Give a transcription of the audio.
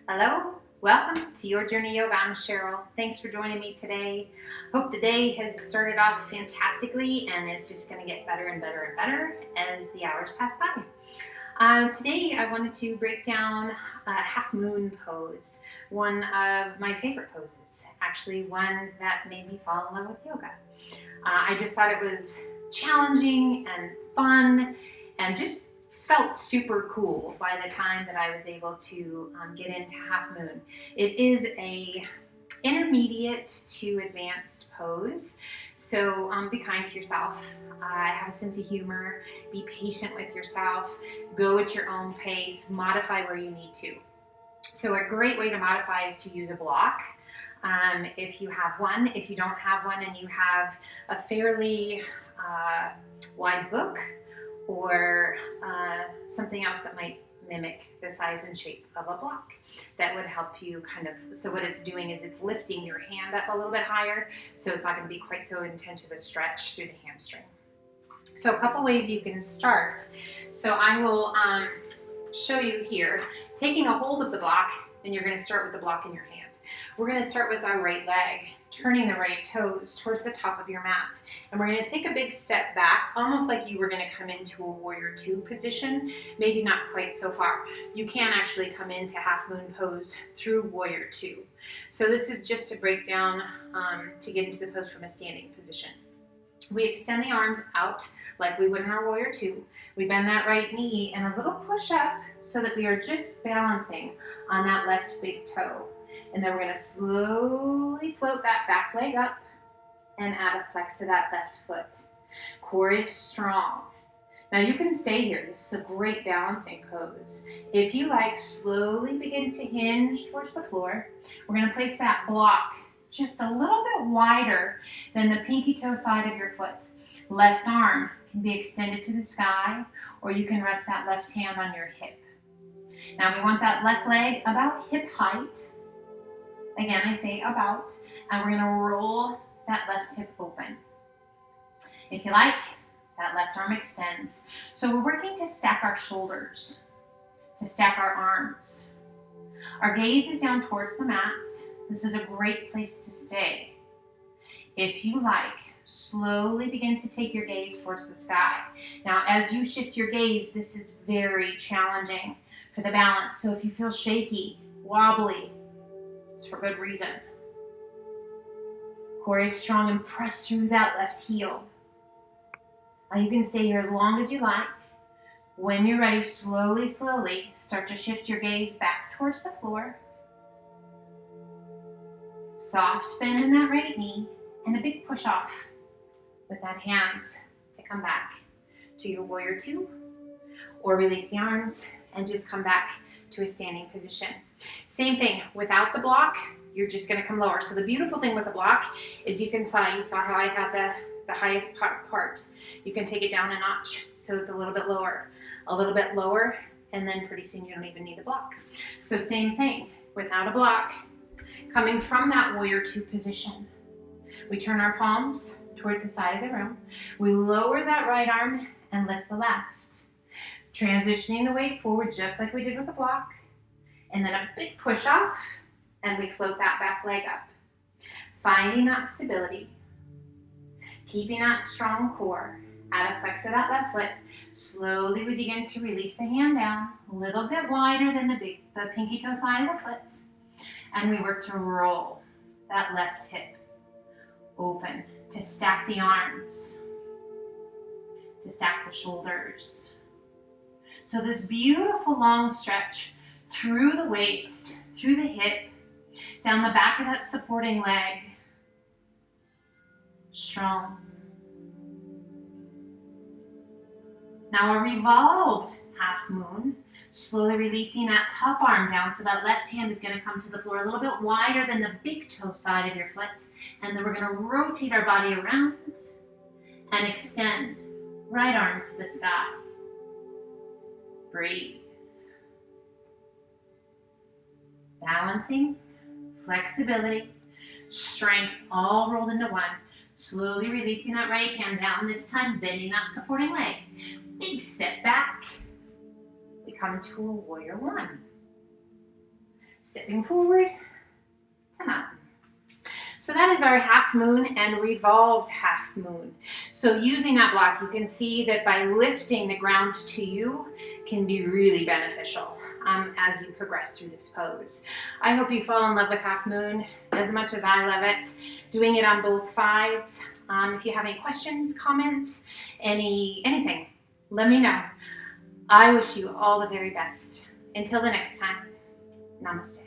Hello, welcome to Your Journey Yoga. I'm Cheryl. Thanks for joining me today. Hope the day has started off fantastically and is just going to get better and better and better as the hours pass by. Today I wanted to break down a half moon pose, one of my favorite poses, actually one that made me fall in love with yoga. I just thought it was challenging and fun and just felt super cool by the time that I was able to get into half moon. It is a intermediate to advanced pose, so be kind to yourself. Have a sense of humor, be patient with yourself, go at your own pace, modify where you need to. So a great way to modify is to use a block. If you have one, if you don't have one and you have a fairly wide book or something else that might mimic the size and shape of a block, that would help you kind of, so what it's doing is it's lifting your hand up a little bit higher, so it's not going to be quite so intense of a stretch through the hamstring. So a couple ways you can start. So I will show you here, taking a hold of the block, and you're going to start with the block in your hand. We're going to start with our right leg, turning the right toes towards the top of your mat. And we're going to take a big step back, almost like you were going to come into a warrior two position, maybe not quite so far. You can actually come into half moon pose through warrior two. So this is just a breakdown to get into the pose from a standing position. We extend the arms out like we would in our warrior two. We bend that right knee and a little push up so that we are just balancing on that left big toe. And then we're going to slowly float that back leg up and add a flex to that left foot. Core is strong. Now you can stay here. This is a great balancing pose. If you like, slowly begin to hinge towards the floor. We're going to place that block just a little bit wider than the pinky toe side of your foot. Left arm can be extended to the sky, or you can rest that left hand on your hip. Now we want that left leg about hip height. Again, I say about, and we're going to roll that left hip open. If you like, that left arm extends. So we're working to stack our shoulders, to stack our arms. Our gaze is down towards the mat. This is a great place to stay. If you like, slowly begin to take your gaze towards the sky. Now, as you shift your gaze, this is very challenging for the balance. So if you feel shaky, wobbly, it's for good reason. Core is strong and press through that left heel. Now you can stay here as long as you like. When you're ready, slowly start to shift your gaze back towards the floor. Soft bend in that right knee and a big push off with that hand to come back to your warrior two, or release the arms and just come back to a standing position. Same thing, without the block, you're just going to come lower. So the beautiful thing with the block is you saw how I had the highest part. You can take it down a notch, so it's a little bit lower, and then pretty soon you don't even need a block. So same thing, without a block, coming from that warrior two position, we turn our palms towards the side of the room. We lower that right arm and lift the left. Transitioning the weight forward just like we did with the block. And then a big push off, and we float that back leg up. Finding that stability. Keeping that strong core. Add a flex of that left foot. Slowly we begin to release the hand down, a little bit wider than the pinky toe side of the foot. And we work to roll that left hip open, to stack the arms, to stack the shoulders. So this beautiful long stretch through the waist, through the hip, down the back of that supporting leg. Strong. Now a revolved half moon, slowly releasing that top arm down so that left hand is going to come to the floor a little bit wider than the big toe side of your foot. And then we're going to rotate our body around and extend right arm to the sky. Breathe. Balancing, flexibility, strength, all rolled into one. Slowly releasing that right hand down, this time bending that supporting leg. Big step back. We come to a warrior one. Stepping forward to mountain. So that is our half moon and revolved half moon. So using that block, you can see that by lifting the ground to you can be really beneficial as you progress through this pose. I hope you fall in love with half moon as much as I love it. Doing it on both sides. If you have any questions, comments, anything, let me know. I wish you all the very best. Until the next time, namaste.